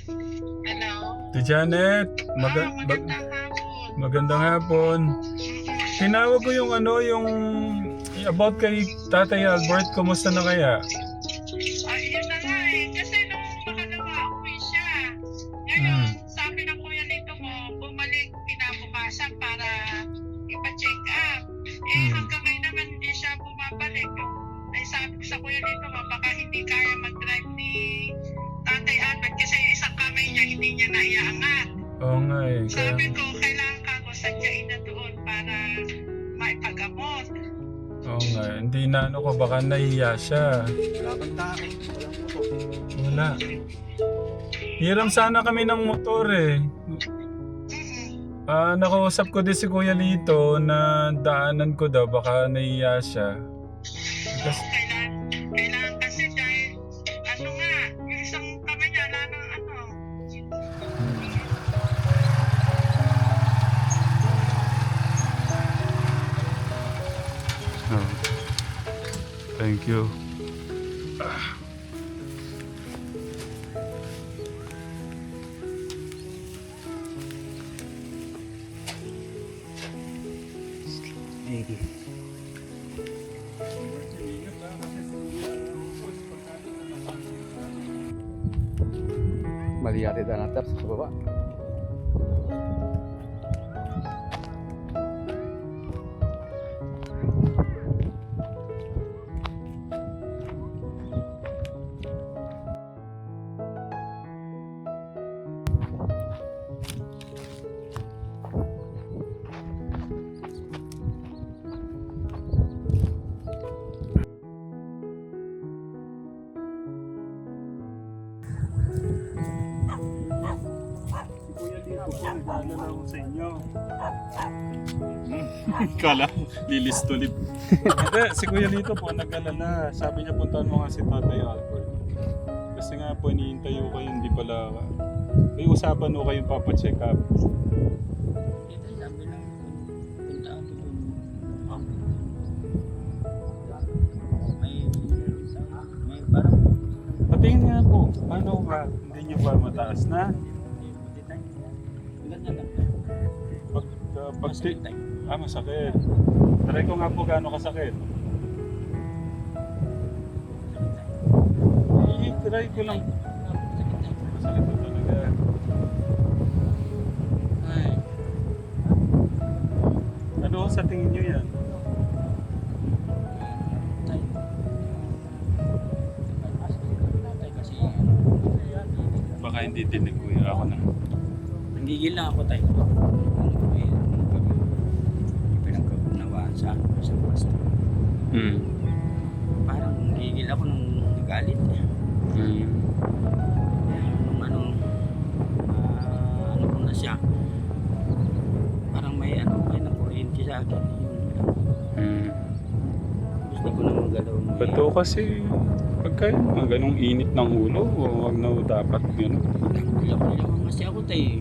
Hello? Ate Janet, Magandang hapon. magandang hapon. Tinawag ko yung yung about kay Tatay Albert, kumusta na kaya? Yun na nga eh. Kasi nung makalawa, uwi siya. Hmm. Ngayon, sabi ng kuya nito mo, bumalik kinabukasan para ipa-check up. Hanggang ngayon naman hindi siya bumabalik. Ay sabi ko sa kuya nito mo, baka hindi kaya mag-drive ni Tatay Albert kasi yung isang kamay niya hindi niya naiangat. Oo nga eh. Sabi ko, kailangan ka ko sadyain na doon para maipagamot. Oo nga, hindi na ko, baka nahiya siya. Wala bang tao? Walang motor. Wala. Hiram sana kami ng motor eh. Nakausap ko din si Kuya Lito na daanan ko daw, baka nahiya siya. Kasi, Kailangan kasi dahil nga, yung isang kamay niya, wala nang oh. Thank you. Sige. Mali yata na natar sa baba. Nagaalala ako sa inyo. Kala, lilis tulip. Hindi, si Kuya Lito po nag-alala. Sabi niya puntahan mo nga si Tatay Albert. Kasi nga po, hinihintay ko kayo, hindi pala... May usapan ko kayong papacheck up. Sabi lang, punta ako doon. May parang Patingin nga po, paano ba? Hindi niyo ba mataas na? ganyan lang. Masakit. Try ko nga po gaano kasakit. Try ko lang. Masakit po talaga. Ay, Ano sa tingin niyo yan? tay. Tay kasi Baka hindi dinig ko yun. Ako na. nanggigil lang ako tay. Pinagkaunawaan sa pastor. Parang nanggigil ako nung nagalit. Nung ano ko na siya. Parang may nakuryente sa akin. Gusto ko na magalaw. Bato kasi pagka ganong init ng ulo, wag na dapat gano'n. Kulang kasi ako tay.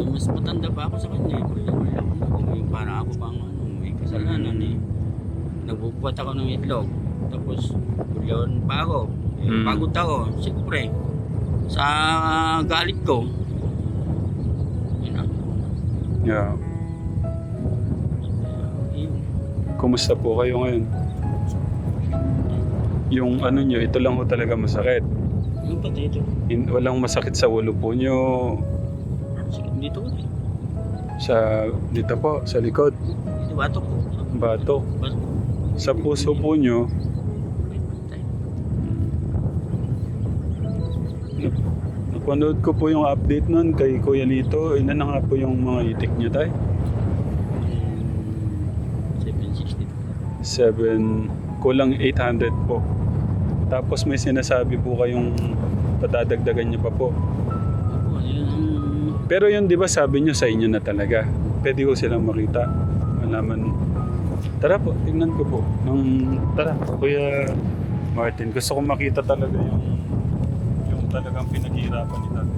Mas matanda pa ako sa kanya. Kulang ako. Parang ako bang may kasalanan eh. Nagbubuhat ako ng itlog. Tapos kulang pa ako. Pagod ako. Siyempre. Sa galit ko. Yun na. Yeah. Yun. Kumusta po kayo ngayon? Yung ano nyo, ito lang ho talaga masakit. Yung pati ito. Walang masakit sa ulo po nyo. Sikip dito ko eh. Dito po, sa likod. Dito batok ko. Batok. Batok. Sa puso po nyo. Napanood ko po yung update nun kay Kuya Lito. Ilan na nga po yung mga itik nyo tayo? 760. Kulang 800 po. Tapos may sinasabi po kayong padadagdagan niyo pa po. Ako, yun. Pero yun, di ba sabi niyo sa inyo na talaga? Pwede ko silang makita. Malaman. Tara po, tingnan ko po. Tara, Kuya Martin. Gusto kong makita talaga yung talagang pinaghihirapan ni Tatay.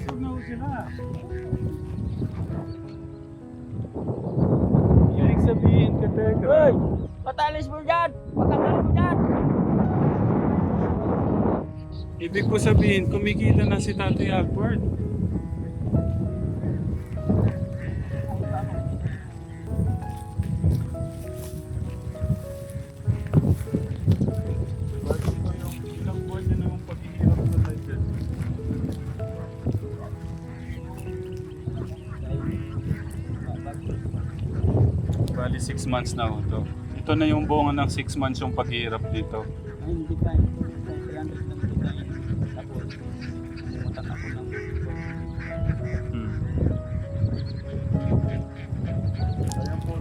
Busog na ho sila. Ibig sabihin ka, Tegra. Hoy! Patalis mo dyan! Patalis mo dyan! Ibig ko sabihin, kumikita na si Tatay Albert. Bakit ko yung ilang buwan niya na yung paghihirap sa tayo? Bali 6 months na ho to. Ito na yung buong ng 6 months yung paghihirap dito. Ay, hindi pa. 300 lang ito tayo. Tapos, umutak ako ng Hmm. Ayan po.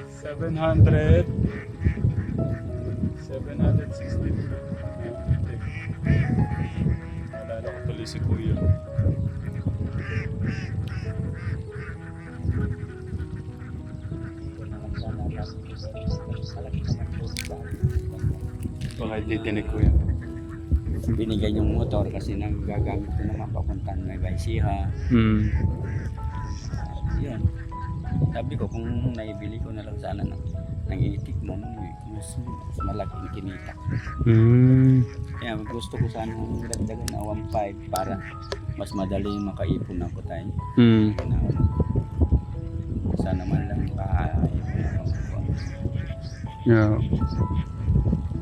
700. 760. Nalala ko tuloy si Kuya. Baka titinig ko yan. binigay yung motor kasi nagagamit ko naman papuntan may Baisiha. Hmm. Yun. Sabi ko kung naibili ko na lang sana ng itik mo, mas malaking kinita. Hmm. Kaya gusto ko sana dagdagan na 1.5 para mas madali makaipon ako tayo. Hmm. Sana man lang makaipon ako. Yeah.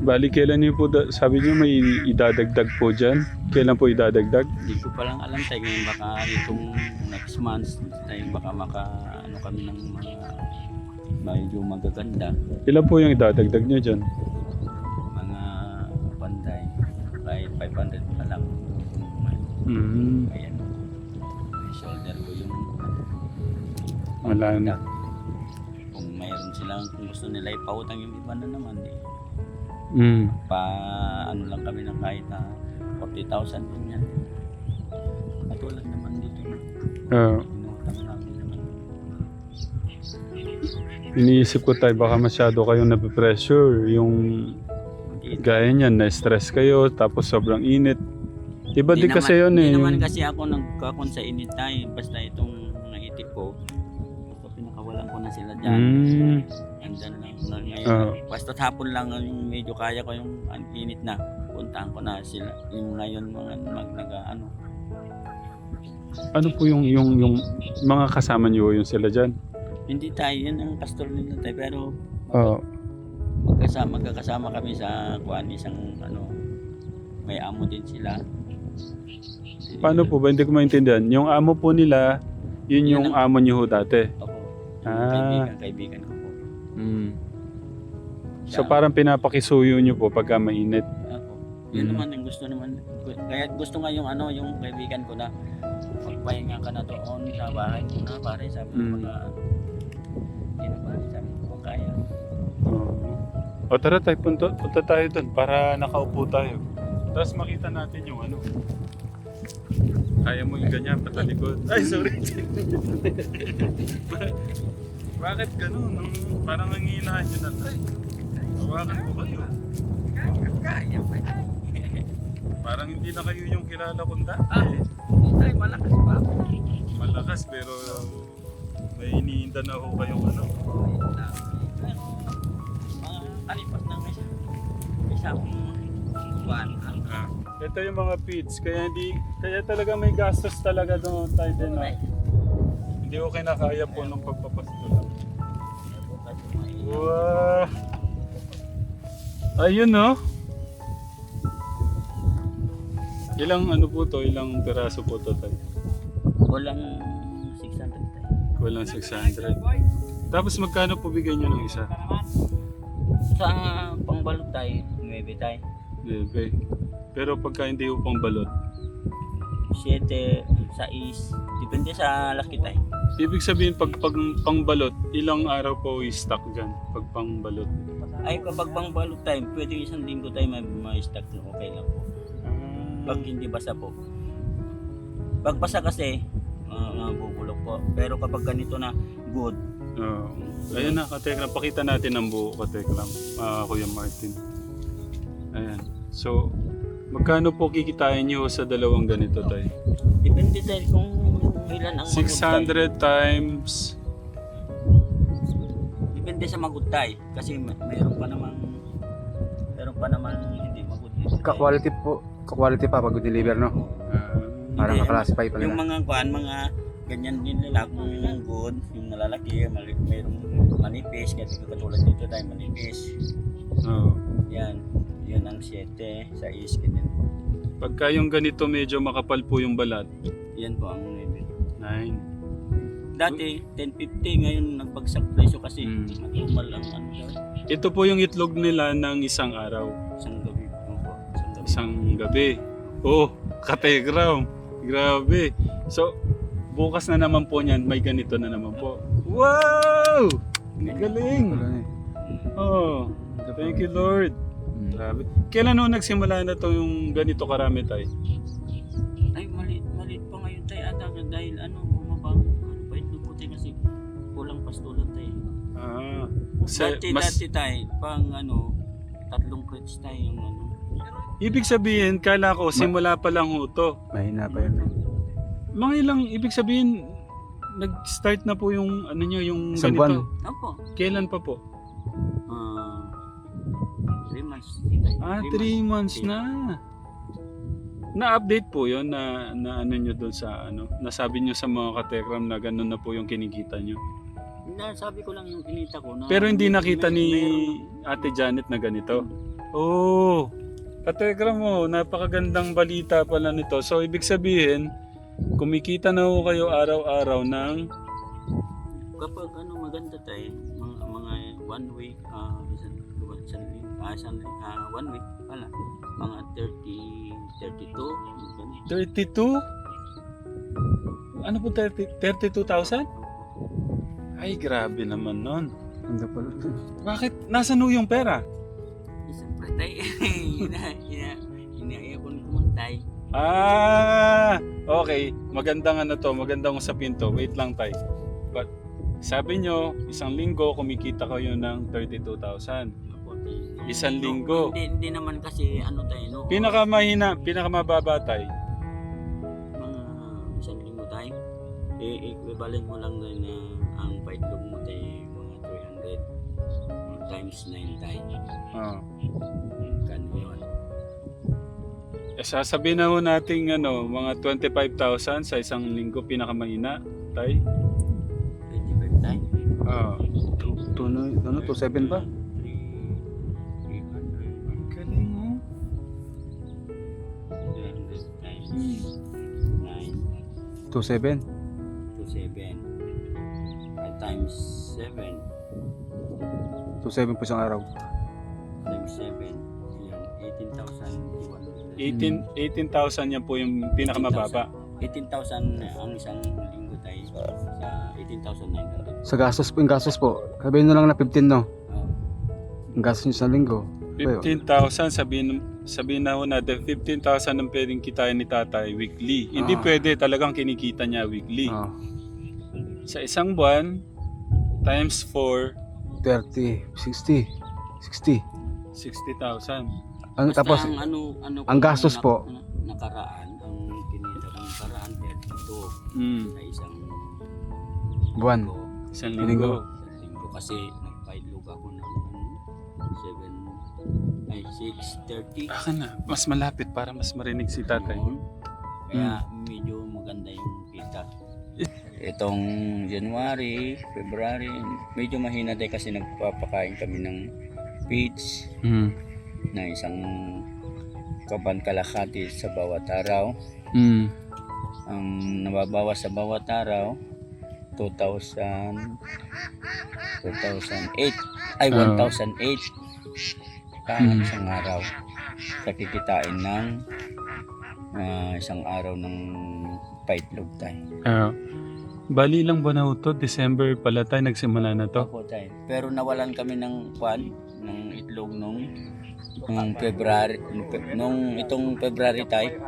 Bali, kailan niyo po, sabi niyo may idadagdag po dyan? Kailan po idadagdag? Hindi ko pa lang alam tayo ngayon baka itong next month tayo baka ano kami ng mga medyo magaganda. Ilan po yung idadagdag niyo dyan? Mga panday kahit 500 pa lang. Hmm. Ayan. May shoulder ko yung Wala na. kung mayroon silang kung gusto nila ipautang yung iba na naman Hmm. pa ano lang kami ng kahit 40,000 din yan. Katulad naman dito inutang namin naman. Iniisip ko tayo, baka masyado kayong napipressure. Yung gaya niyan, na-stress kayo, tapos sobrang init. Iba din kasi yun eh. Hindi naman kasi ako nagkakon sa init tayo. Basta itong naitik ko, basta pinakawalan ko na sila dyan. Hmm. Andyan lang na ngayon. Basta hapon lang yung medyo kaya ko yung init na. Puntahan ko na sila. Yung ngayon mga ano. Ano po yung mga kasama niyo yung sila dyan? Hindi tayo, yun ang pastor nila tayo. Pero Oo. magkakasama kami sa kuan isang ano, may amo din sila. Paano po ba? Hindi ko maintindihan. Yung amo po nila, yun yung Yan amo niyo ho dati. Ako. Ah. Kaibigan ko po. Hmm. So parang pinapakisuyo niyo po pagka mainit. Ako. Yun naman ang gusto naman. Kaya gusto nga yung ano, yung kaibigan ko na magpahinga ka na doon sa bahay mo na pare. Sabi ko mga hindi na pare. Sabi ko kung kaya. O tara tayo, punta tayo doon para nakaupo tayo. Tapos makita natin yung ano. Kaya mo yung ganyan, patalikod. Ay, sorry. Bakit ganun? Parang nangihinaan nyo na tayo. Hawakan ko kayo. Kaya pa. Parang hindi na kayo yung kilala kong dati. Hindi tayo malakas pa. Malakas pero may iniinda na ho kayong ano. Kalipas ng isang buwan. Ito yung mga feeds, kaya talaga may gastos talaga doon tayo din. Hindi ko kinakaya po ng pagpapasto lang. Wow! Ayun no? Ilang ano po to? Ilang piraso po to tayo? Walang 600 tayo. Walang 600. Tapos magkano po bigay nyo ng isa? Sa pangbalot tayo, 9 tayo. Bebe. Pero pagka hindi po pang balot, 7, 6, depende sa laki tayo. ibig sabihin pag pangbalot, ilang araw po i-stock dyan pag pangbalot? Ay kapag pangbalot tayo, pwede isang linggo tayo may stock na okay lang po. Pag hindi basa po. Pag basa kasi, bubulok po. Pero kapag ganito na good, Ayan na, Katekram. Pakita natin ang buo, Katekram. Kuya Martin. Ayan. So, Magkano po kikitain niyo sa dalawang ganito, tay? Depende tayo kung ilan ang magutay. 600 times... Depende sa magutay. Kasi mayroon pa naman hindi magutay. Quality pa pag deliver, no? Parang Hindi, kaklasify pa yung nila. mga ganyan din nila kung good, yung malalaki, mayroong manipis, kasi katulad dito tayo manipis. Oh. Yan ang 7, 6, ganyan po. Pagka yung ganito medyo makapal po yung balat, Yan po ang level. 9. Dati 10.50, ngayon nagbagsak presyo kasi normal ang ano daw, Ito po yung itlog nila ng isang araw. isang gabi po. Isang gabi. Oh, kategram. Grabe. So, bukas na naman po niyan, may ganito na naman po. Wow! Galing! Oh, thank you Lord. Grabe. Kailan nung nagsimula na to yung ganito karami tayo? Ay, malit pa ngayon tayo ata dahil bumaba pa ito po tayo kasi kulang pastulan tayo. Ah, Dati tayo, pang 3 crates tayo yung ibig sabihin, kala ko simula pa lang ho to. Mahina pa yun. Mga ilang, ibig sabihin, nag-start na po yung ano nyo, yung Isang ganito. Opo. Kailan pa po? 3 months. 3 months na. Na-update po yun na ano nyo doon sa ano, nasabi nyo sa mga katekram na gano'n na po yung kinikita nyo. Sabi ko lang yung kinita ko. Pero hindi nakita ni Ate Janet na ganito. Oh, katekram mo, napakagandang balita pala nito. So ibig sabihin, kumikita na ho kayo araw-araw ng Kapag maganda tayo, mga 1 week, isang 1 week pala, mga 32, 32? Ano po 32,000? Ay, grabe naman nun. Ang pala. Bakit? Nasaan ho yung pera? Siyempre tayo, inaayakon kumantay. Ah, okay. Magandang ano to, magandang usapin to. Wait lang tay. But sabi nyo, isang linggo kumikita kayo ng 32,000. Isang linggo. Hindi naman kasi tayo, Pinakamababa tay. mga isang linggo tayo. Equivalent mo lang na ang paitlog mo tayo mga 300 times 9 tayo. Ah. Kano yun? Sasabihin na ho natin mga 25,000 sa isang linggo pinakamahina tay. 25 tayo. Ah. 2.7 pa? Galing mo. 300 times 9 2.7? 27 times 7 2.7 po isang araw. times 7 yan 18,200 18,000 yan po yung pinakamababa. 18,000 ang isang linggo tayo sa 18,900. Sa gastos po, yung gastos po, sabihin na lang na 15, no? Oh. Yung gastos nyo sa linggo. 15,000 sabihin na ho natin 15,000 ang pwedeng kitain ni tatay weekly. Hindi pwede, talagang kinikita niya weekly. Sa isang buwan times 4 30, 60, 60. 60,000. Basta Tapos, ang gastos po, nakaraan ang kinita kong nakaraan 32 sa isang buwan. Isang linggo. linggo kasi nagpailog ako ng 6:30. Baka na, mas malapit para mas marinig si tatay. Kaya medyo maganda yung kita. Itong January, February, medyo mahina tayo kasi nagpapakain kami ng feeds na isang kaban kalahati sa bawat araw. Ang nababawas sa bawat araw 1,008 isang araw sa kikitain ng isang araw ng paitlog tayo. Bali lang ba na to? December pala tayo nagsimula na to? Opo tayo. Pero nawalan kami ng ng itlog nung February, nung itong February tayo.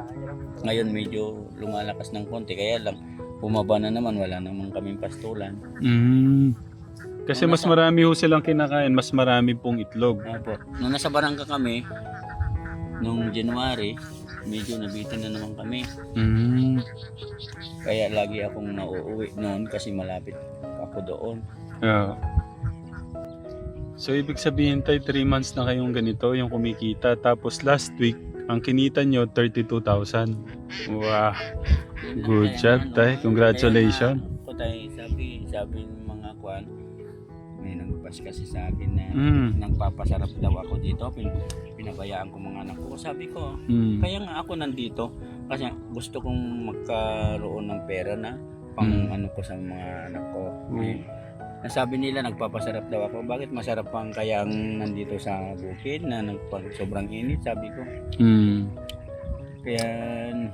Ngayon medyo lumalakas ng konti, kaya lang bumaba na naman, wala naman kaming pastulan. Kasi mas marami ho silang kinakain, mas marami pong itlog. Opo. Nung nasa barangka kami, nung January, medyo nabitin na naman kami. Mm. Kaya lagi akong nauuwi noon kasi malapit ako doon. Yeah. So ibig sabihin tayo 3 months na kayong ganito yung kumikita. Tapos last week, ang kinita nyo 32,000. Wow. Good job, tay. Congratulations. Ako tayo, sabi ng mga kwan, may nagpas kasi sa akin na nagpapasarap daw ako dito. Pinabayaan ko mga anak ko. Sabi ko, kaya nga ako nandito kasi gusto kong magkaroon ng pera na pang ano ko sa mga anak ko. Nasabi nila nagpapasarap daw ako. Bakit masarap pang kaya ang nandito sa bukid na sobrang init, sabi ko. Kaya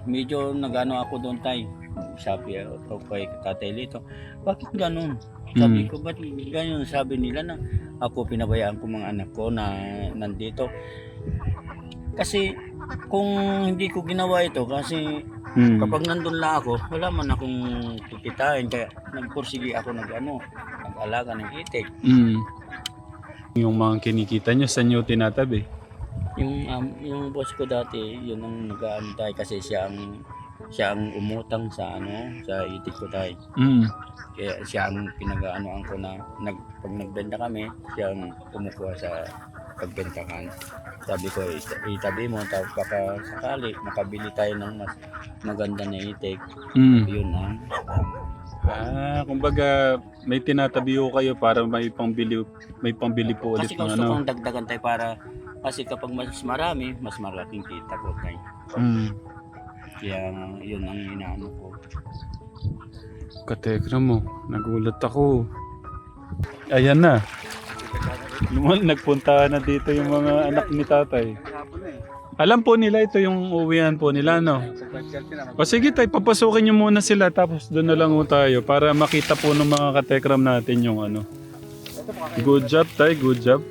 medyo nagano ako doon tay. Sabi ako kay Tatay Lito, bakit ganun? Sabi ko, ba't ganun? Sabi nila na ako pinabayaan ko mga anak ko na nandito. Kasi kung hindi ko ginawa ito, kasi kapag nandun lang ako, wala man akong kikitain. Kaya nagpursige ako nag-alaga ng itik. Yung mga kinikita nyo, saan nyo tinatabi? Yung boss ko dati, yun ang nag-aano tayo kasi siya ang umutang sa itik ko tayo. Kaya siya ang pinag-aanoan ko na pag nagbenta kami, siya ang kumukuha sa pagbentakan. Sabi ko, itabi mo, tapos baka sakali makabili tayo ng mas maganda na itik. Yun ang kumbaga may tinatabi ko kayo para may pambili po ulit kasi ng gusto ano. kong dagdagan tayo kasi kapag mas marami, mas malaking kita ko tayo. Kaya yun ang inaano ko. Katekra mo, nagulat ako. Ayan na. Nagpunta na dito yung mga anak ni tatay. Alam po nila ito yung uwian po nila, no? O sige tay, papasukin nyo muna sila tapos doon na lang ho tayo para makita po ng mga katekram natin yung ano. Good job tay, good job.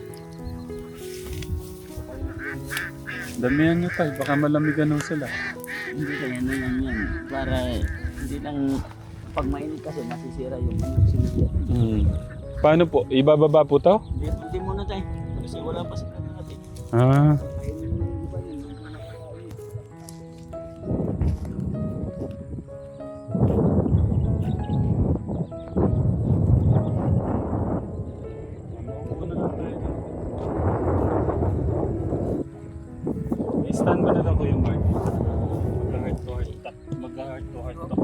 Damihan nyo tay, baka malamigan ho sila. Hindi kaya na lang yan. Para hindi lang pag mainit kasi masisira yung mga sinigyan. Paano po? Ibababa po to? Hindi muna tayo. Kasi wala pa sila natin. Ah. Stand mo na lang ko yung mark. Mag-heart to heart talk. Mag-heart to heart talk.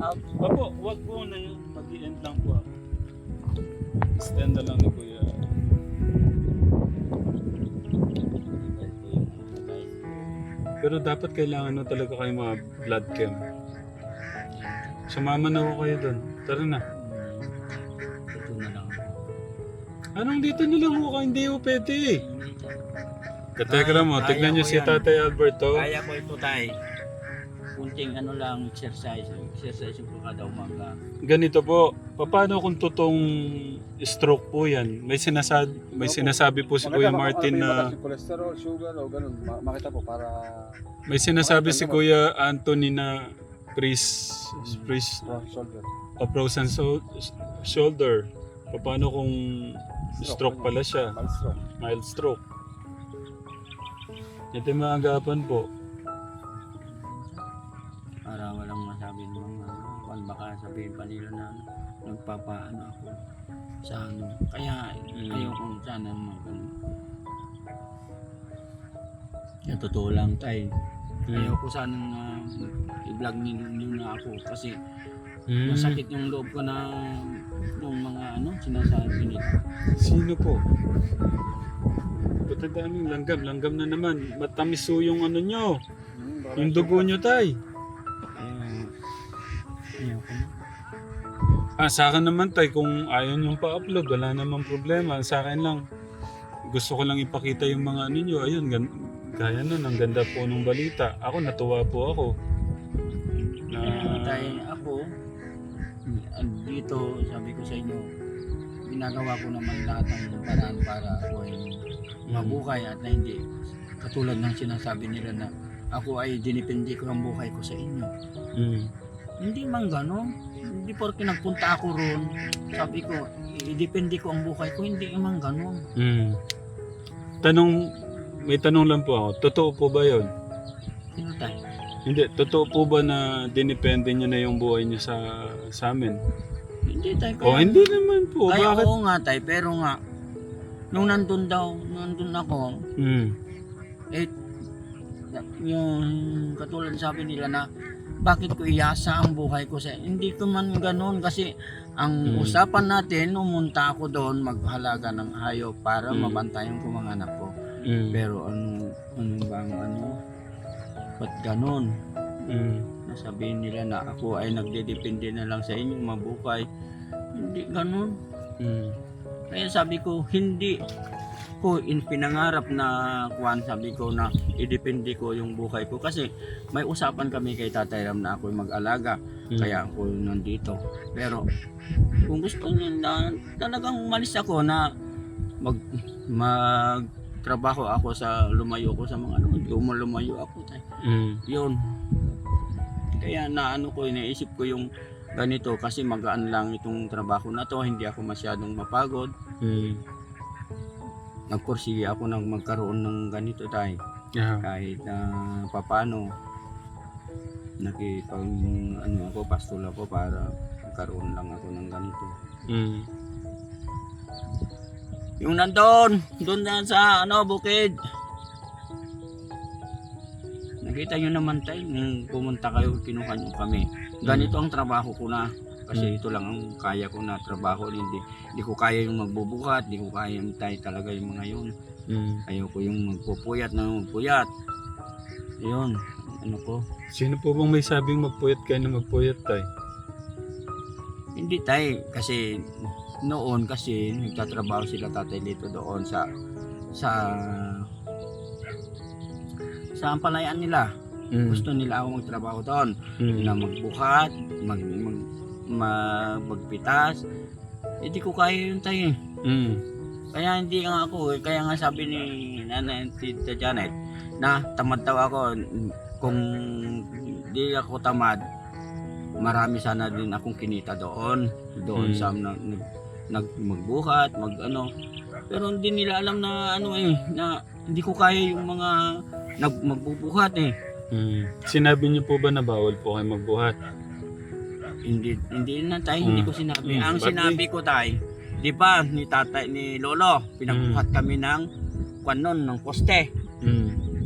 Out. Opo, wag po na yun. Mag-i-end lang po ako. Stand na lang ni Kuya. Pero dapat kailangan na talaga kayo mga blood chem. Sumama na ako kayo doon. Tara na. Ito na lang. Anong dito na lang ako? Hindi ko pwede eh. Katekra mo, Kaya tignan nyo ko si yan. Tatay Alberto. Kaya ko ito tayo. Kunting exercise yung kada umaga. Ganito po, paano kung totoong stroke po yan? May sinasabi po si Kuya Martin na... cholesterol, sugar o ganun, makita po para... May sinasabi si Kuya Anthony na shoulder. frozen shoulder. Paano kung stroke pala siya? Mild stroke. Ito yung mga agapan po. Para walang masabi ng mga baka sabihin pa nila na nagpapaano ako sa ano. Kaya ayoko sana Kaya totoo lang tayo. Ayoko sana na i-vlog ninyo na ako kasi masakit yung loob ko na yung mga sinasabi nila. Sino po? Patandaan yung langgam na naman. Matamis po yung ano nyo. Yung dugo nyo tay. Ayoko. Sa akin naman tay, kung ayaw nyo pa-upload, wala namang problema. Sa akin lang, gusto ko lang ipakita yung mga ano nyo. Ayun, gaya nun, ang ganda po ng balita. Ako, natuwa po ako. Ako, dito, sabi ko sa inyo, ginagawa ko naman lahat ng paraan para ako ay mabuhay at na hindi katulad ng sinasabi nila na ako ay dinipindi ko ang buhay ko sa inyo. Hindi man gano'n. Hindi porke nagpunta ako roon, sabi ko, idepende ko ang buhay ko, hindi man gano'n. Tanong may tanong lang po ako. Totoo po ba yun? Sino tay? Hindi, totoo po ba na dinepende nyo na yung buhay nyo sa amin? Hindi tay. O hindi naman po. Kaya Bakit? oo nga tay, pero nga, nung nandun ako, Hmm. eh, yung katulad sabi nila na, bakit ko iasa ang buhay ko sa hindi ko man ganoon kasi ang usapan natin umunta ako doon maghalaga ng hayop para mabantayan ko mga anak ko. Pero ano bang ba't ganon? Nasabihin nila na ako ay nagdedepende na lang sa inyo mabuhay. Hindi ganon. Kaya sabi ko hindi ko pinangarap na sabi ko na idepende ko yung buhay ko kasi may usapan kami kay Tatay Ram na ako mag-alaga kaya ako nandito. Pero kung gusto niya na talagang umalis ako na magtrabaho ako sa lumayo ko sa mga hindi ko lumayo ako tay. Yun. Kaya iniisip ko yung ganito kasi magaan lang itong trabaho na to, hindi ako masyadong mapagod. Nagpursige ako nang magkaroon ng ganito tay. Kahit papano ako pastol ako para magkaroon lang ako ng ganito. Yung doon sa bukid. Nakita nyo naman tayo nung pumunta kayo, kinuha nyo kami. Ganito ang trabaho ko na. Kasi ito lang ang kaya ko na trabaho. Hindi ko kaya yung magbubukat, hindi ko kaya yung talaga yung mga yun. Ayaw ko yung magpupuyat na magpuyat. Yun, ko. Sino po bang may sabing magpuyat kayo na magpuyat tay? Hindi tay, kasi noon kasi nagtatrabaho sila Tatay Lito doon sa ampalayaan nila. Gusto nila ako magtrabaho doon. Na magbuhat, magpitas. Hindi ko kaya yun tayo. Kaya hindi nga ako. Kaya nga sabi ni Nanay Tita Janet na tamad daw ako. Kung di ako tamad, marami sana din akong kinita doon sa magbuhat, pero hindi nila alam na na hindi ko kaya yung mga magbubuhat Sinabi niyo po ba na bawal po kayo magbuhat? Hindi na tayo, hindi ko sinabi. Ang sinabi ko tayo, di ba ni tatay ni lolo, pinagbuhat kami ng ng poste.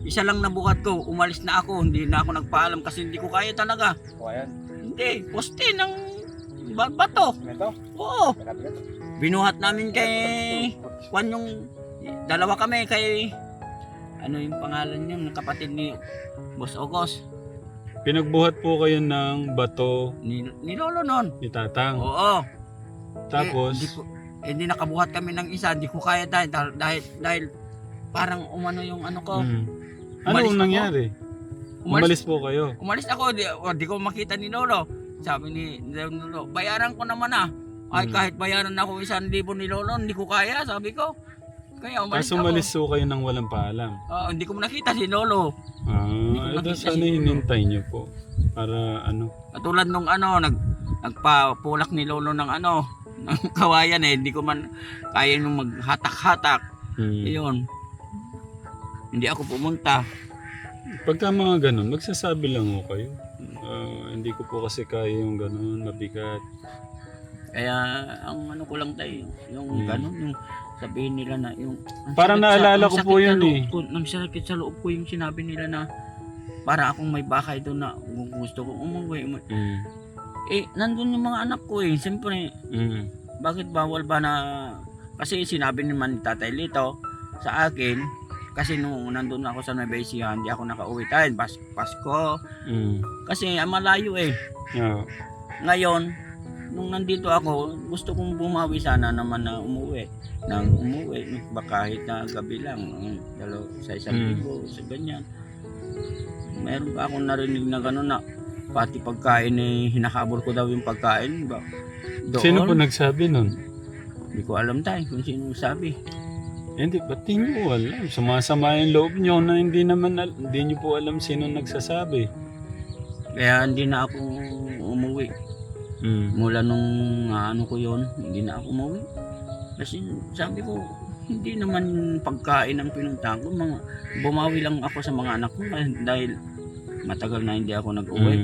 Isa lang nabuhat ko, umalis na ako, hindi na ako nagpaalam kasi hindi ko kaya talaga. Hindi, poste ng bato. Oo. Binuhat namin kay yung dalawa kami kay yung pangalan niya, ng kapatid ni Boss Ogos. Pinagbuhat po kayo ng bato Ni lolo noon. ni Tatang. Oo. Tapos Hindi nakabuhat kami ng isa, hindi ko kaya dahil parang yung ko. Ano Umalis ang nangyari? Umalis po kayo. Umalis ako, di ko makita ni Lolo. Sabi ni Lolo, bayaran ko naman Ay kahit bayaran ako 1,000 ni Lolo, hindi ko kaya, sabi ko. Kaya umalis ako. Umalis po kayo nang walang paalam. Hindi ko nakita si Lolo. Ito sana hinintay niyo po. Para Katulad nung nagpapulak ni Lolo ng ng kawayan hindi ko man kaya nung maghatak-hatak. Ayun. Hindi ako pumunta. Pagka mga ganun, magsasabi lang ho kayo. Hindi ko po kasi kaya yung ganun, mabigat. Kaya ang ko lang tayo, yung ganun, yung sabihin nila na yung... Parang naalala ko po yun Nang sakit sa loob ko yung sinabi nila na para akong may bakay doon na gusto kong umuwi. Nandun yung mga anak ko siyempre. Bakit bawal ba na... Kasi sinabi naman ni Tatay Lito sa akin, kasi nung nandun ako sa Nueva Ecija, hindi ako nakauwi tayo, Pasko. Kasi malayo Ngayon, nung nandito ako, gusto kong bumawi sana naman na umuwi. Kahit na gabi lang, sa 1,000, sa ganyan. Meron pa akong narinig na gano'n na pati pagkain hinahabol ko daw yung pagkain. Doon. Sino po nagsabi nun? Hindi ko alam tayo kung sino nagsabi. Hindi, ba't di nyo alam? Sumasama yung loob nyo na hindi nyo po alam sino nagsasabi. Kaya hindi na ako umuwi. Mula nung ko yun, hindi na ako umuwi. Kasi sabi ko, Hindi naman pagkain ang pinuntahan ko. Bumawi lang ako sa mga anak ko dahil matagal na hindi ako nag-uwi.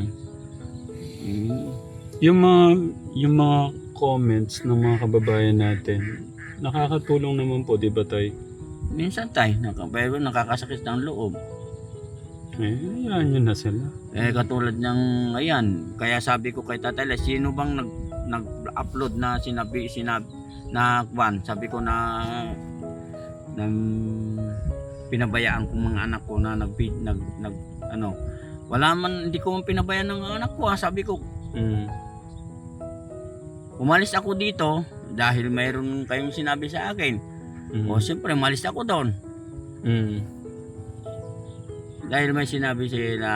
Mm. Yung mga comments ng mga kababayan natin, nakakatulong naman po, di ba tay? Minsan tayo, pero nakakasakit ng loob. Yan yun na sila. Katulad ng, ayan, kaya sabi ko kay Tatay Les, sino bang nag-upload na na kwan, sabi ko na pinabayaan kong mga anak ko na wala man, hindi ko man pinabayaan ng anak ko sabi ko. Umalis ako dito dahil mayroon kayong sinabi sa akin. O siyempre, umalis ako doon. Dahil may sinabi sila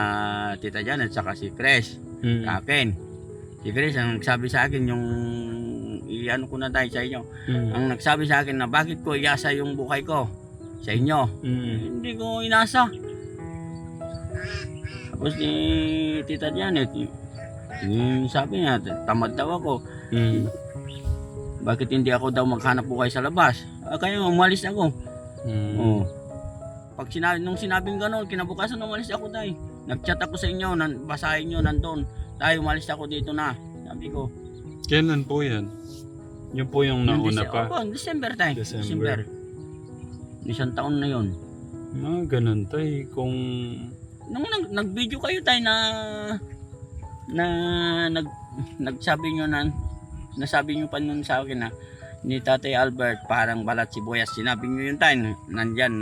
Tita Janet saka si Chris sa akin. Si Chris ang nagsabi sa akin yung iano ko na tayo sa inyo. Ang nagsabi sa akin na bakit ko iasa yung buhay ko sa inyo. Hindi ko inasa. Tapos ni Tita Janet, sabi niya, tamad daw ako. Bakit hindi ako daw maghanap buhay sa labas? Kaya umalis ako. Pag nung sinabing gano'n, kinabukasan umalis ako tayo. Nag-chat ako sa inyo, basahin nyo nandun. Tayo umalis ako dito na. Sabi ko. Kailan po yan? Yun po yung nauna pa? December tayo. December. Isang taon na yun. Ganun tayo. Kung... Nung nag-video kayo tayo nagsabi nyo nasabi nyo pa nun sa akin na ni Tatay Albert parang balat sibuyas. Sinabi nyo yun tayo. Nandyan,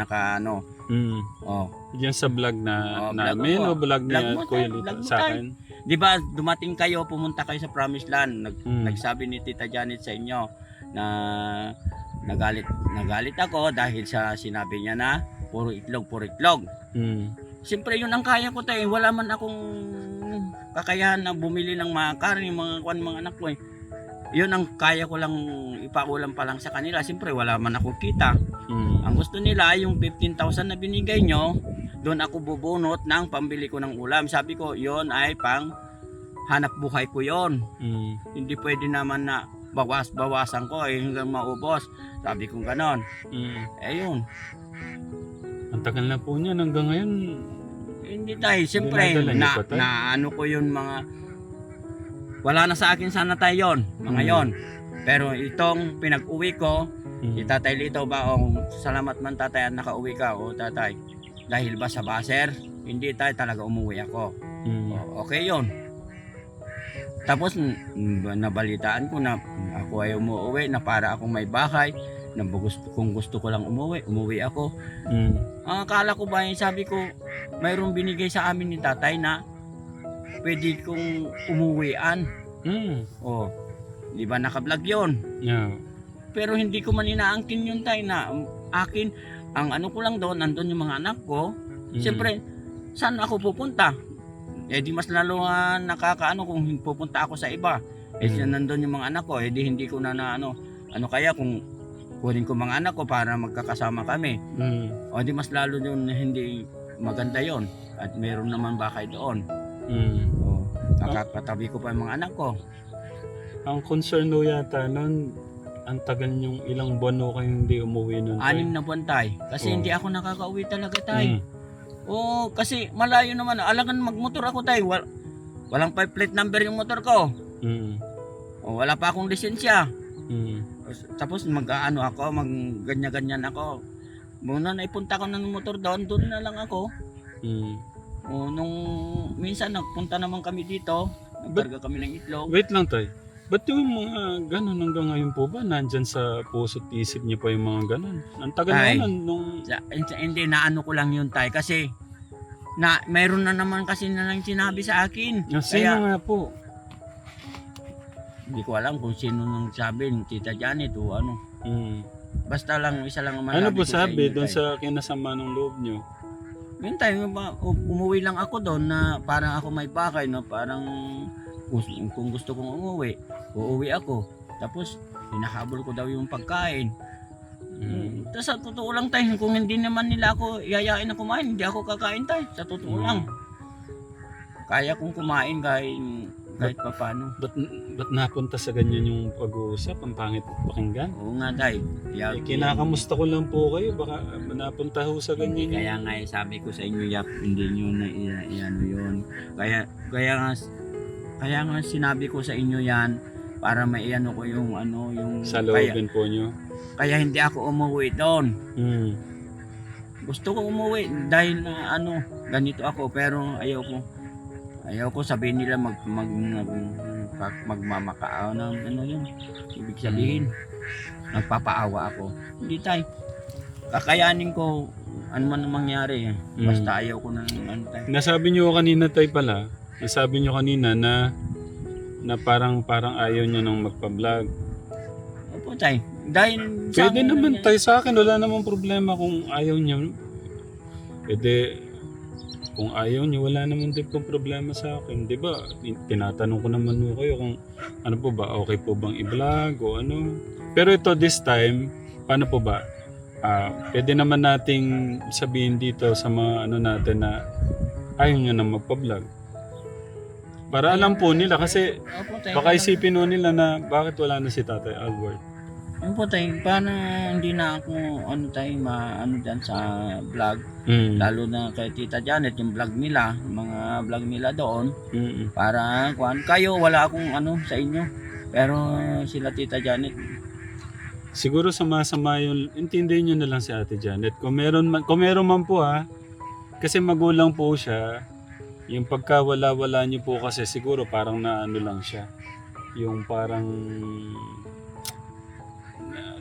Yan sa vlog na namin o vlog niya Kuya Lito sa akin? Di ba dumating kayo, pumunta kayo sa Promised Land. Nagsabi ni Tita Janet sa inyo na nagalit ako dahil sa sinabi niya na puro itlog. Siyempre yun ang kaya ko tayo. Wala man akong kakayahan na bumili ng mga karne, mga anak ko. Yun ang kaya ko lang ipaulam pa lang sa kanila. Siyempre wala man akong kita. Ang gusto nila yung 15,000 na binigay nyo, doon ako bubunot ng pambili ko ng ulam. Sabi ko, yon ay pang hanap buhay ko yon. Hindi pwede naman na bawasan ko hanggang maubos. Sabi ko ganon. Ayun. Ang tagal na po niyan hanggang ngayon. Hindi tayo. Siyempre, na ano ko yun mga... Wala na sa akin sana tayo yon, mga yon. Pero itong pinag-uwi ko, si Tatay Lito ba, salamat man tatay at nakauwi ka, tatay. Dahil ba sa baser, hindi tayo talaga umuwi ako. Okay yon. Tapos nabalitaan ko na ako ay umuwi na para akong may bahay, na kung gusto ko lang umuwi ako. Akala ko ba, sabi ko, mayroong binigay sa amin ni tatay na pwede kong umuwian. Di ba naka-vlog yun? Yeah. Pero hindi ko man inaangkin yun tayo na akin. Ang ano ko lang doon, nandun yung mga anak ko. Siyempre, saan ako pupunta? Di mas lalo nakakaano kung pupunta ako sa iba. Nandun yung mga anak ko. Di hindi ko na ano kaya kung kunin ko mga anak ko para magkakasama kami. Di mas lalo yun hindi maganda yon. At meron naman bakay doon. Nakakatabi ko pa yung mga anak ko. Ang concern no yata nun, ang tagal yung ilang buwan no kayong hindi umuwi nun. 6 na buwan tayo. Kasi hindi ako nakakauwi talaga tayo. Kasi malayo naman. Alangan magmotor ako tayo. Walang plate number yung motor ko. Wala pa akong lisensya. Tapos mag-ano ako, ganyan ako. Muna naipunta ko ng motor doon na lang ako. Nung minsan nagpunta naman kami dito, nagkarga kami ng itlog. Wait lang tayo. Ba't yung mga ganun hanggang ngayon po ba? Nandyan sa puso't isip niyo pa yung mga ganun? Ang tagal na nung... Hindi, naano ko lang yun tayo. Kasi, mayroon na naman kasi na lang sinabi sa akin. Sino nga po? Hindi ko alam kung sino nang sabi, Tita Janet o ano. Basta lang, isa lang ang ano po sa sabi inyo, doon tayo. sa kinasama ng loob niyo? Yun tayo, umuwi lang ako doon na parang ako may bakay, no? Parang kung gusto kong uuwi ako. Tapos, hinahabol ko daw yung pagkain. Tapos sa totoo lang tayo, kung hindi naman nila ako yayain na kumain, hindi ako kakain tayo. Sa totoo lang. Kaya kong kumain kahit kahit pa paano. Ba't napunta sa ganyan yung pag-uusap? Ang pangit pakinggan. Oo nga tay. Kinakamusta ko lang po kayo. Baka napunta ho sa ganyan. Kaya nga sabi ko sa inyo, Yap, hindi nyo na ano yun. Kaya nga sinabi ko sa inyo yan para maiano ko yung ano yung Sa loobin po nyo. kaya hindi ako umuwi doon. Mm. Gusto ko umuwi dahil na ano ganito ako pero ayaw ko sabihin nila magmamakaawa ng ano yun. Ibig sabihin nagpapaawa ako. Hindi tay. Kakayanin ko ano man ang mangyari. Basta ayaw ko ng ano tay. Nasabi nyo kanina tay pala. Nasabi nyo kanina na parang ayaw nyo nang magpa-vlog. Opo tay. Dahil Pwede akin naman yan. tayo sa akin. Wala namang problema kung ayaw nyo. Pwede kung ayaw nyo, wala naman din pong problema sa akin. Di ba? Tinatanong ko naman mo kayo kung ano po ba, okay po bang i-vlog o ano. Pero ito this time, paano po ba? Pwede naman nating sabihin dito sa mga ano natin na ayaw nyo nang magpa-vlog. Para alam po nila kasi Opo tay. baka isipin po nila na bakit wala na si Tatay Albert. Ano po tay, paano hindi na ako ano tay maano dyan sa vlog, lalo na kay Tita Janet yung vlog nila, mga vlog nila doon para kuan kayo wala akong ano sa inyo. Pero sila Tita Janet, Siguro sama-sama yun, intindihin nyo na lang si Ate Janet. Kung meron man po kasi magulang po siya, yung pagkawala-wala niyo po kasi siguro parang naano lang siya. Yung parang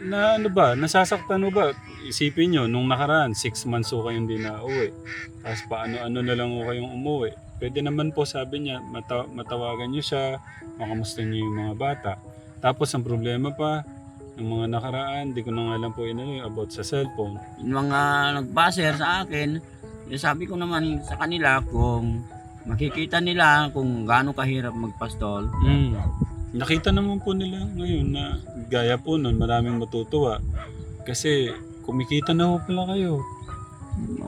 na ano ba, nasasaktan mo ba? Isipin nyo, nung nakaraan, 6 months ho kayong di na uwi. Tapos paano-ano na lang ho kayong umuwi. Pwede naman po, sabi niya, matawagan nyo siya, makamusta nyo yung mga bata. Tapos ang problema pa, yung mga nakaraan, di ko na nga alam po about sa cellphone. yung mga nagbaser sa akin, sabi ko naman sa kanila kung makikita nila kung gaano kahirap magpastol. Nakita naman po nila ngayon na gaya po nun, maraming matutuwa. Kasi kumikita na ho pala kayo.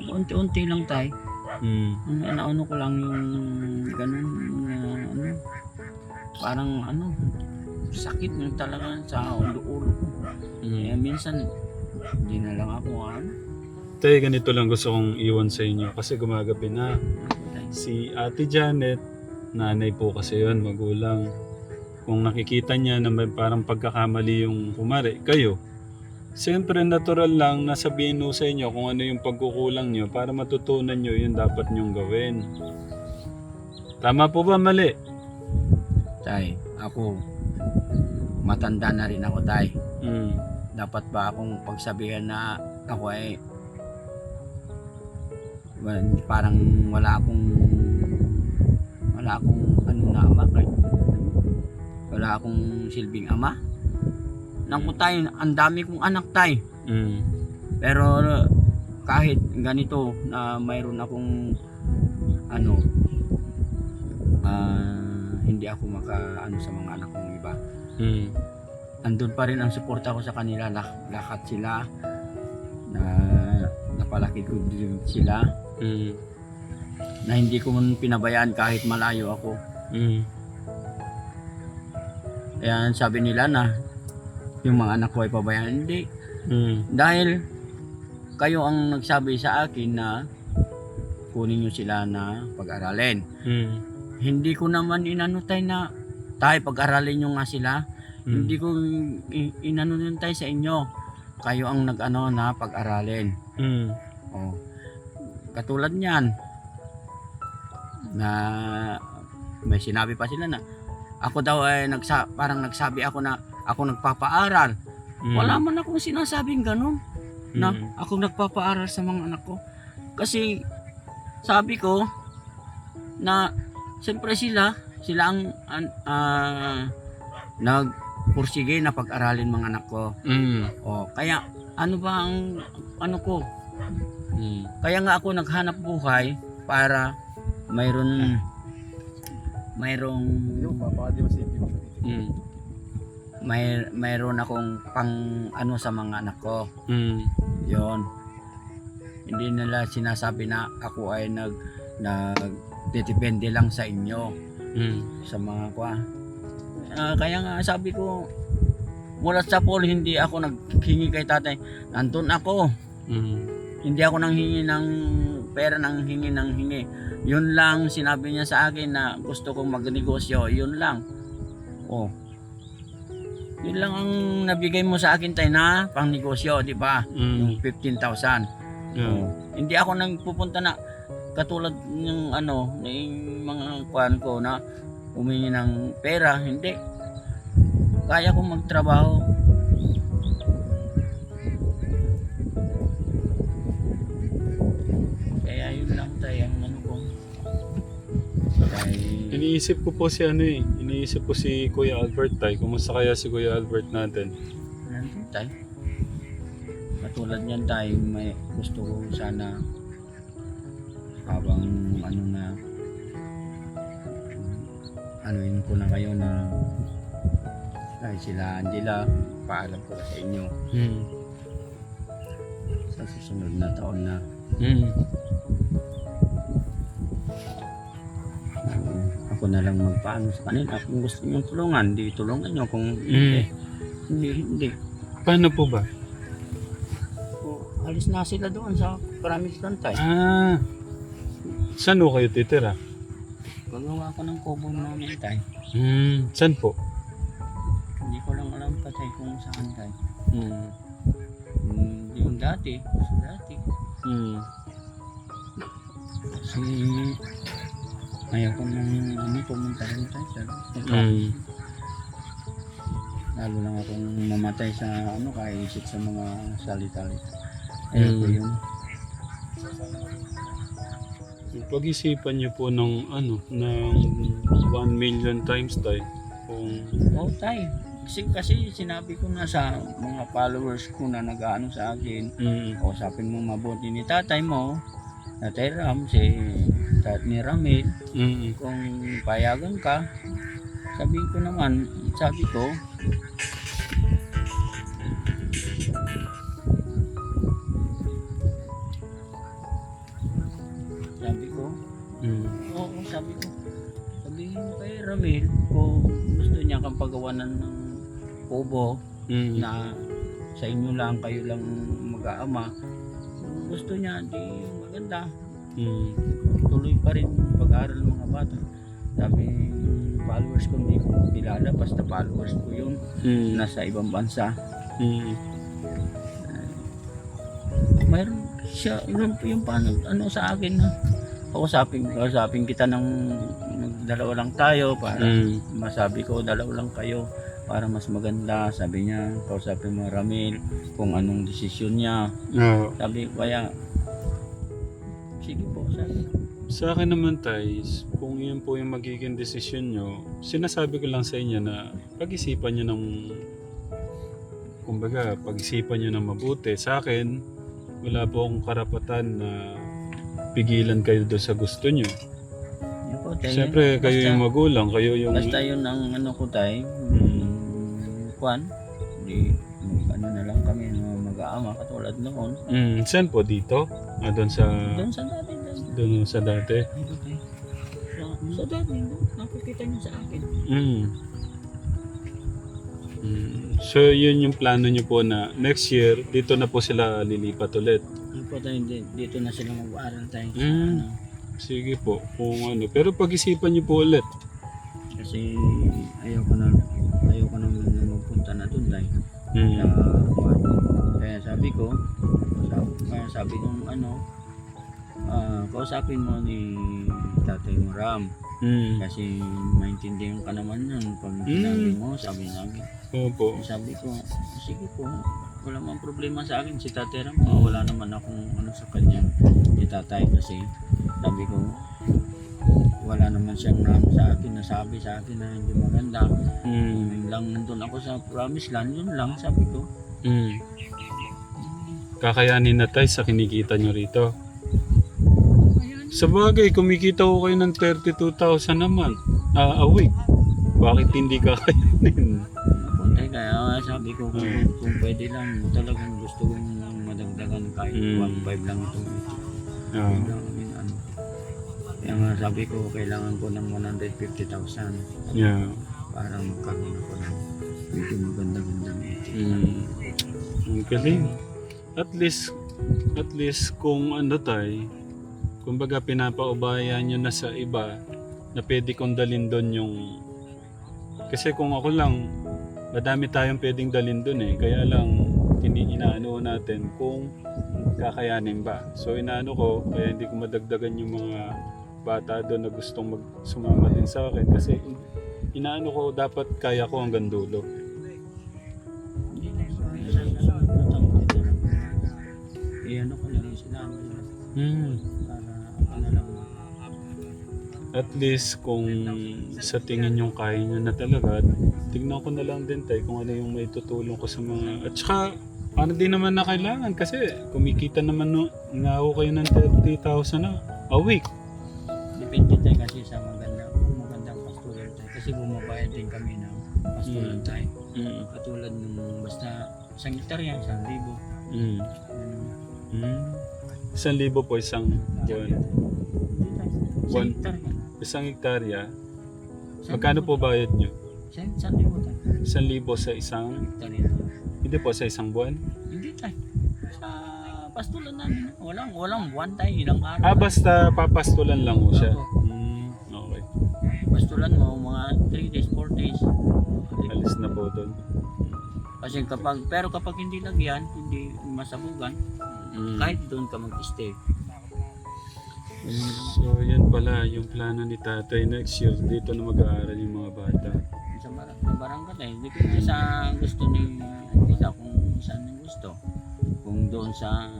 Unti-unti lang tay. Naano ko lang yung ganun ano, parang ano, sakit na talaga sa ulo-ulo ko. Kaya minsan, hindi na lang ako ano. Tay, ganito lang gusto kong iwan sa inyo kasi gumagabi na. Si Ate Janet, nanay po kasi yun, magulang. Kung nakikita niya na may parang pagkakamali yung kumari, kayo. Siyempre natural lang na sabihin mo sa inyo kung ano yung pagkukulang nyo para matutunan nyo yung dapat nyong gawin. Tama po ba, mali? Tay, ako, matanda na rin ako tay. Dapat ba akong pagsabihan na ako ay parang wala akong ano na ama kay wala akong silbing ama. Naku tay, ang dami kong anak tay. Pero kahit ganito na mayroon akong ano hindi ako maka-ano sa mga anak kong iba. Andun pa rin ang suporta ko sa kanila. Lahat sila na napalaki ko din sila. Na hindi ko man pinabayaan kahit malayo ako. Kaya sabi nila na yung mga anak ko ay pabayaan. Hindi. Dahil kayo ang nagsabi sa akin na kunin nyo sila na pag-aralin. Hindi ko naman inanutay na tayo pag-aralin nyo nga sila. Hindi ko inanutay sa inyo. Kayo ang nag-ano na pag-aralin. Oh. Katulad niyan na may sinabi pa sila na ako daw ay parang nagsabi ako na ako nagpapaaral. Wala man akong sinasabing ganun na ako nagpapaaral sa mga anak ko. Kasi sabi ko na siyempre sila ang nagpursige na pag-aralin mga anak ko. O kaya ano ba ang ano ko? Kaya nga ako naghanap buhay para mayroong mayroon akong pang ano sa mga anak ko. Yon. Hindi nila sinasabi na ako ay nagdedepende lang sa inyo. sa mga kwa. Kaya nga sabi ko, mula sa pool, hindi ako naghingi kay tatay. Nandun ako. Hindi ako nanghingi ng pera, hingi. Yun lang sinabi niya sa akin na gusto kong magnegosyo. Yun lang. Oh. Yun lang ang nabigay mo sa akin tayo na pang negosyo, di ba? Yung 15,000. Oh. Hindi ako nagpupunta na katulad ng ng mga kuan ko na humingi ng pera. Hindi. Kaya kong magtrabaho. Kaya yun lang tayo ang ko. Iniisip ko po si iniisip ko si Kuya Albert tayo. Kumusta kaya si Kuya Albert natin? Nandun tayo. Katulad niyan tayo, may gusto ko sana habang anuin ko na kayo na ay sila Angela, paalam ko na sa inyo sa susunod na taon na ako na lang magpaano sa kanila. Kung gusto nyo tulungan, di tulungan nyo. Kung hindi. Paano po ba? Alis na sila doon sa Promised Land tayo. Saan ho kayo titira? Gagawa ko ng kubo namin tayo. Saan po? Hindi ko lang alam pa tayo kung saan tayo. Yung dati. Kasi ayaw ko nang pumunta rin tayo sa lalo lang akong mamatay sa kaisip sa mga salita-salita. Ayaw ko yun. Pag-isipan niyo po ng ng 1 million times tayo. Oo tayo. Kasi sinabi ko na sa mga followers ko na nag-ano sa akin, kausapin mo mabuti ni tatay mo, Tatay Ram, ni Ramil, kung payagan ka, sabi ko, sabihin mo kay Ramil kung gusto niya kang pagawanan ng kubo na sa inyo lang, kayo lang mag-aama. Kung gusto niya, di maganda. Tuloy pa rin pag-aaral ng mga bata. Sabi followers ko, hindi ko kilala, basta followers ko yun, nasa ibang bansa. Mayroon siya, yung paano, sa akin na kausapin kita ng dalawa lang tayo para masabi ko dalawa lang kayo para mas maganda. Sabi niya, kausapin mo Ramil kung anong desisyon niya. Sabi ko, kaya sige po, sabi ko. Sa akin naman tayo, kung yun po yung magiging desisyon nyo, sinasabi ko lang sa inyo na pag-isipan nyo pag-isipan nyo ng mabuti. Sa akin, wala po akong karapatan na pigilan kayo doon sa gusto nyo. Siyempre, kayo yung magulang, kayo yung... Basta yun ang ko tayo, na lang kami mag-aama katulad noon. Saan po dito? Doon sa dati. Doon sa dati? Sa dati, nakikita niyo sa akin. So yun yung plano nyo po na next year, dito na po sila lilipat ulit? Dito na sila mag-aaral tayo. Sige po, kung pero pag-isipan nyo po ulit. Kasi ayaw ko na magpunta na doon tayo. Kaya sabi ko kausapin mo ni Tatay Ram. Kasi maintindihan ka naman yan pag sinabi mo, sabi namin. Opo. Sabi ko, sige po, wala mang problema sa akin si Tatay Ram. Wala naman akong sa kanya si Tatay, kasi sabi ko wala naman siyang sa akin, nasabi sa akin na hindi maganda. Yun lang, nandun ako sa Promised Land, yun lang sabi ko. Kakayanin na tayo sa kinikita nyo rito. Sa bagay, kumikita ko kayo ng 32,000 naman a week. Bakit hindi kakayanin? Kaya sabi ko kung pwede lang, talagang gusto kong madagdagan kahit 1.5 lang ito. Kaya nga sabi ko, kailangan ko ng 150,000 Yeah. para magkaroon ako ng medyo maganda-ganda nito. Ang galing. At least kung ano tay, kumbaga pinapaubayan nyo na sa iba na pwede kong dalhin doon yung... Kasi kung ako lang, madami tayong pwedeng dalhin doon eh. Kaya lang, inaano natin kung kakayanin ba. So inaano ko, kaya hindi ko madagdagan yung mga bata doon na gustong sumama din sa akin. Kasi inaano ko, dapat kaya ko hanggang dulo. Ano ko na rin sila para ako na lang. At least kung sa tingin yung kaya nyo na talaga, tignan ko na lang din tayo kung ano yung may tutulong ko sa mga... At saka, ano din naman na kailangan kasi kumikita naman nga ako kayo ng 30,000 na a week. Depende tayo kasi sa magandang pastulan tayo. Kasi bumabayad din kami ng pastulan tayo. Katulad nung basta isang hektarya, 1,000. 1,000 po isang buwan. Isang hektarya. Isang hektarya. Magkano po bayad nyo? 1,000 tayo. 1,000 sa isang... Hektarya. Hindi po sa isang buwan? Hindi tayo. Sa pastulan namin. Walang buwan tayo. Ilang araw. Basta papastulan lang mo siya. Opo. Okay. Pastulan mo mga 3 days, 4 days. Alis na po doon. Kasi kapag hindi lagyan, hindi masabugan, kahit doon ka mag-stay. So yan pala yung plano ni tatay next year. Dito na mag-aaral yung mga bata. Sa barangay, depende sa gusto ni isa kung saan yung gusto. Kung doon sa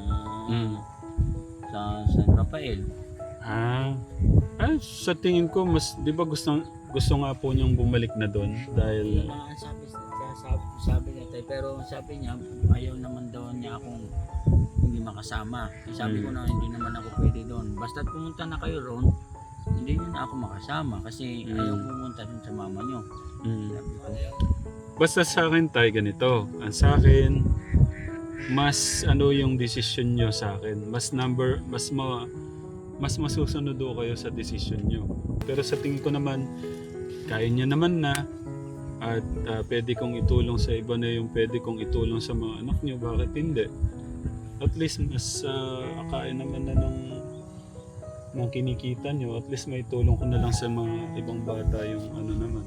San Rafael. Sa tingin ko mas, di ba gusto nga po niyang bumalik na doon dahil... Sabi niya tayo, pero sabi niya ayaw naman daw niya akong hindi makasama. Sabi ko na hindi naman ako pwede doon. Basta pumunta na kayo roon, hindi niyo na ako makasama kasi ayaw pumunta dun sa mama niyo. Sabi ko. Basta sa akin tayo ganito. Ang sa akin, mas ano yung decision nyo sa akin. Mas masusunod ko kayo sa decision nyo. Pero sa tingin ko naman, kaya nyo naman na at pwede kong itulong sa iba na yung pwede kong itulong sa mga anak nyo. Bakit hindi? At least mas akain naman na ng kinikita nyo. At least may tulong ko na lang sa mga ibang bata yung ano naman.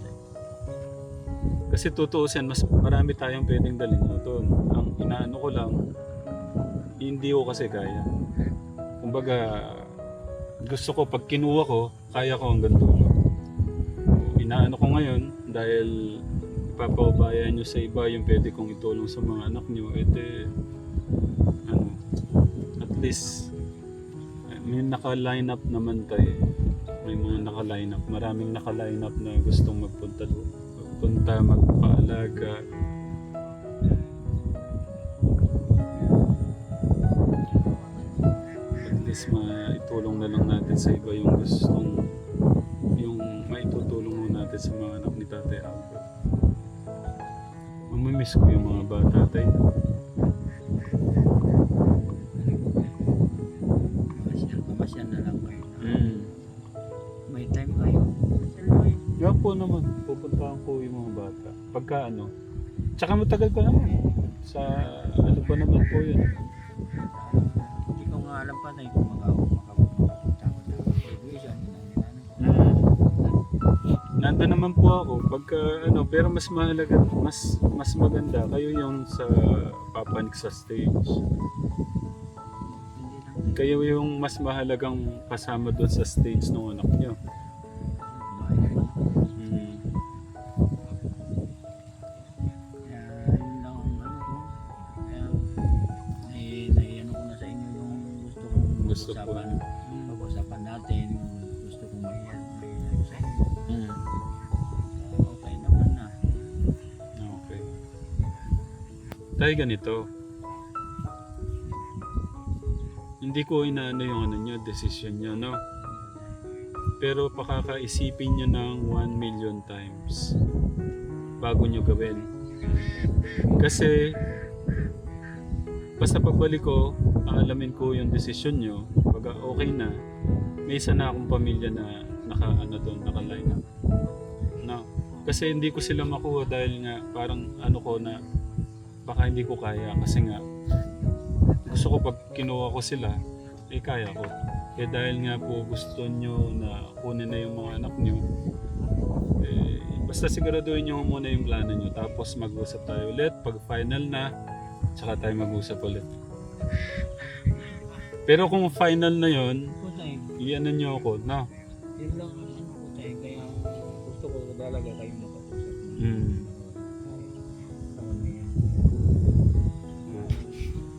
Kasi tutuusin, mas marami tayong pwedeng dalhin mo doon. Ang inaano ko lang, hindi ko kasi kaya. Kumbaga, gusto ko pag kinuha ko, kaya ko hanggang dulo. Inaano ko ngayon, dahil ipapaubayan nyo sa iba yung pwede kong itulong sa mga anak nyo, at least, may naka-line up naman tayo. May mga naka-line up, maraming naka-line up na gustong magpunta magpaalaga. At least maitulong na lang natin sa iba yung gustong maitutulong mo natin sa mga anak ni Tatay Albert. Mamimiss ko yung mga bata tayo. Mamasyan na lang kayo. May time kayo. Yan po naman, pupuntahan ko yung mga bata. Pagka ano, tsaka matagal pa naman. Sa ano pa naman po yun. Hindi ko nga alam pa na kung makapunta ko ng television. Nandun naman po ako pagka ano, pero mas mahalaga, mas maganda kayo yung sa papanik sa stage. Kayo yung mas mahalagang kasama doon sa stage ng anak nyo. Gusto ko pag-usapan natin, gusto kong may sa inyo. Okay naman na. Okay. Tayo ganito. Hindi ko inaano yung ano nyo, decision nyo, no? Pero pakakaisipin nyo ng 1 million times bago nyo gawin. Kasi basta pagbalik ko, aalamin ko yung decision nyo, pag okay na, may isa na akong pamilya na naka-line up. No. Kasi hindi ko sila makuha dahil nga parang ko na baka hindi ko kaya kasi nga gusto ko pag kinuha ko sila, kaya ko. Dahil nga po gusto nyo na kunin na yung mga anak nyo, basta siguraduhin nyo muna yung plano nyo tapos mag-usap tayo ulit. Pag final na, tsaka tayo mag-usap ulit. Pero kung final na yon, Po tayo. iyanan nyo ako, no? Yun lang ang ano ko tayo. Kaya gusto ko talaga kayong makapusap.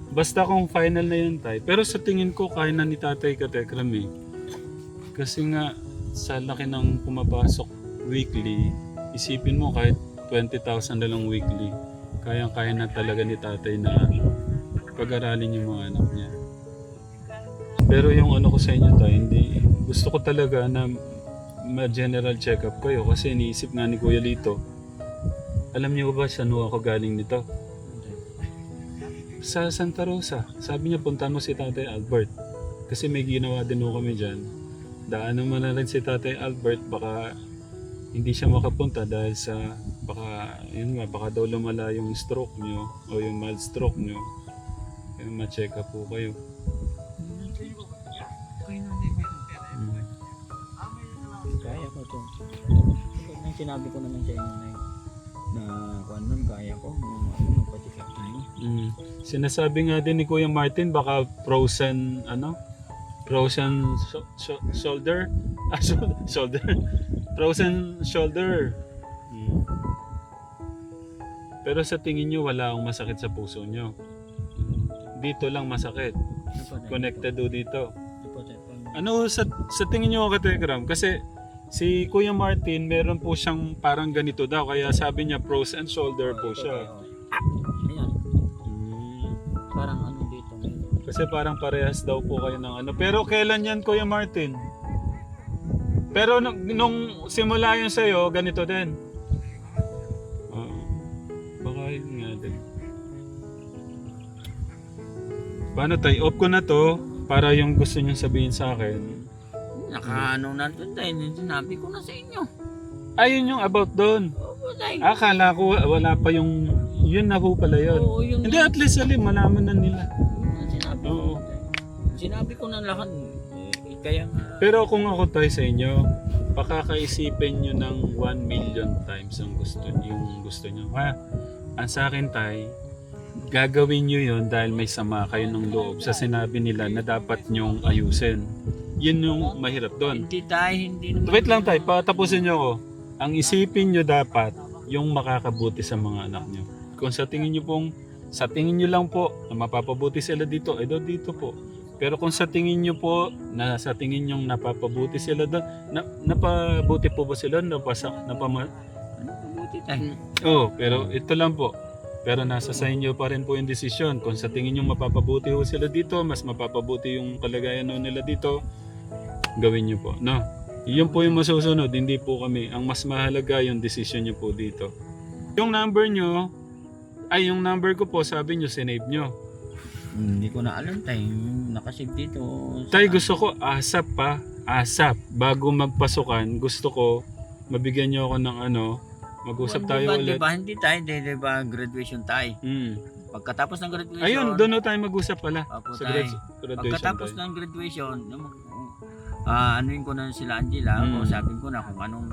Basta kung final na yun tayo. Pero sa tingin ko kaya na ni Tatay Katekram eh. Kasi nga sa laki ng pumapasok weekly, isipin mo kahit 20,000 na lang weekly, kaya na talaga ni Tatay na pag-aralin yung mga anak niya. Pero yung ko sa inyo tayo, hindi, gusto ko talaga na ma-general check-up kayo kasi iniisip nga ni Kuya Lito, alam niyo ba saan ako galing nito? Sa Santa Rosa. Sabi niya punta mo si Tatay Albert. Kasi may ginawa din kami dyan. Daanan mo na rin si Tatay Albert, baka hindi siya makapunta dahil sa baka daw lumala yung stroke nyo o yung mild stroke nyo. Kaya ma-check up po kayo. Kaya ko to. Nang sinabi ko naman sa inyo na kung nun, kaya ko. Pati ka tayo. Sinasabi nga din ni Kuya Martin, baka frozen shoulder? Shoulder. Frozen shoulder. Pero sa tingin nyo, wala akong masakit sa puso nyo. Dito lang masakit. Connected dito. Sa tingin nyo, Katekram? Kasi si Kuya Martin, meron po siyang parang ganito daw. Kaya sabi niya, frozen shoulder po siya. Ayan. Parang ano dito. Kasi parang parehas daw po kayo ng Pero kailan yan, Kuya Martin? Pero nung simula yun sa'yo, ganito din. Baka yun nga din. Paano tayo? Off ko na to para yung gusto nyo sabihin sa akin. Nakaano na doon tayo. Sinabi ko na sa inyo. Ayun yung about doon. Opo tayo. Akala ko wala pa yung... Yun na po pala yun. Oo, yung... Hindi, at least malaman na nila. Sinabi ko. Oo. Sinabi ko na lahat. Kaya nga... Pero kung ako tayo sa inyo, pakakaisipin nyo ng 1 million times ang gusto nyo. Ang sa akin tayo, gagawin nyo yun dahil may sama kayo ng loob sa sinabi nila na dapat nyong ayusin. Yun yung mahirap doon. Hindi tayo, hindi naman. Wait lang tayo, patapusin nyo ako. Ang isipin nyo dapat yung makakabuti sa mga anak nyo. Kung sa tingin nyo lang po na mapapabuti sila dito, dito po. Pero kung sa tingin nyo po, sa tingin nyo napapabuti sila doon, napabuti po ba sila? Mabuti tayo. Oo, pero ito lang po. Pero nasa sa inyo pa rin po yung desisyon. Kung sa tingin nyo mapapabuti ho sila dito, mas mapapabuti yung kalagayan nila dito, gawin nyo po. No? Yun po yung masusunod, hindi po kami. Ang mas mahalaga yung desisyon nyo po dito. Yung number nyo, yung number ko po, sabi nyo, sinave nyo. Hindi ko na alam tayo. Nakasave dito. Tay, gusto ko ASAP. Bago magpasukan, gusto ko mabigyan nyo ako ng mag-usap tayo ulit. Diba, hindi tayo, diba graduation tayo. Pagkatapos ng graduation. Ayun, doon tayo mag-usap pala. Opo, Sa tayo. graduation Pagkatapos tayo. ng graduation, anuin ko na sila Angela, o sabihin ko na kung anong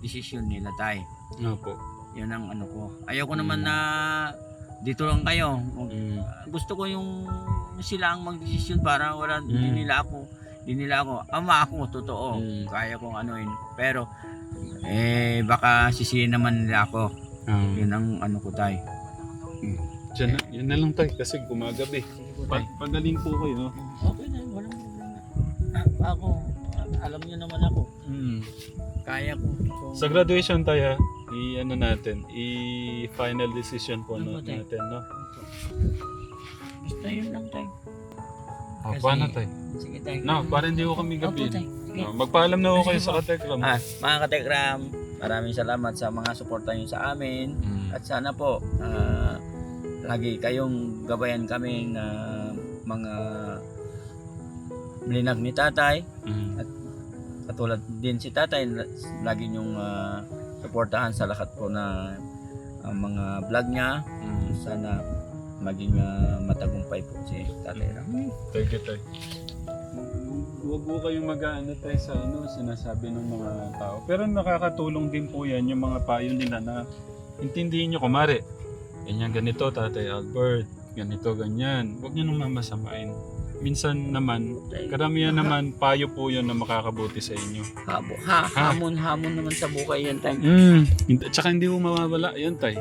decision nila tayo. Opo. Yan ang ko. Ayaw ko naman na dito lang kayo. Gusto ko yung sila ang mag-decision para wala hindi nila ako ama ako totoo. Kaya kong anuin. Pero baka sisihin naman nila ako. Yun ang ko tayo. Yan na lang tayo kasi gumagabi. Pagaling po kayo. Okay na, walang problema. Ako, alam niyo naman ako. Kaya ko. Sa graduation tayo, i-final decision po natin, no? Basta yun lang tayo. Paano tayo? Sige tayo. No, para hindi ko kami Opo gabi. tayo. Sige. Magpaalam na ako kayo sa Katekram. Mga Katekram, maraming salamat sa mga suporta niyo sa amin. At sana po, lagi kayong gabayan kami na mga linag ni tatay. Mm. Katulad din si tatay, lagi niyong suportahan sa lahat po na mga vlog niya. Mm. Sana maging matagumpay po si tatay Ram. Thank you, tay. Huwag po kayong mag-aano tayo sa sinasabi ng mga tao. Pero nakakatulong din po yan yung mga payo nila na intindihin nyo. Kumari, ganyan ganito, Tatay Albert. Ganito, ganyan. Huwag nyo nang mamasamain. Minsan naman, karamihan naman, payo po yun na makakabuti sa inyo. Hamon naman sa buhay yan tayo. Tsaka hindi mo mawawala yan, tay.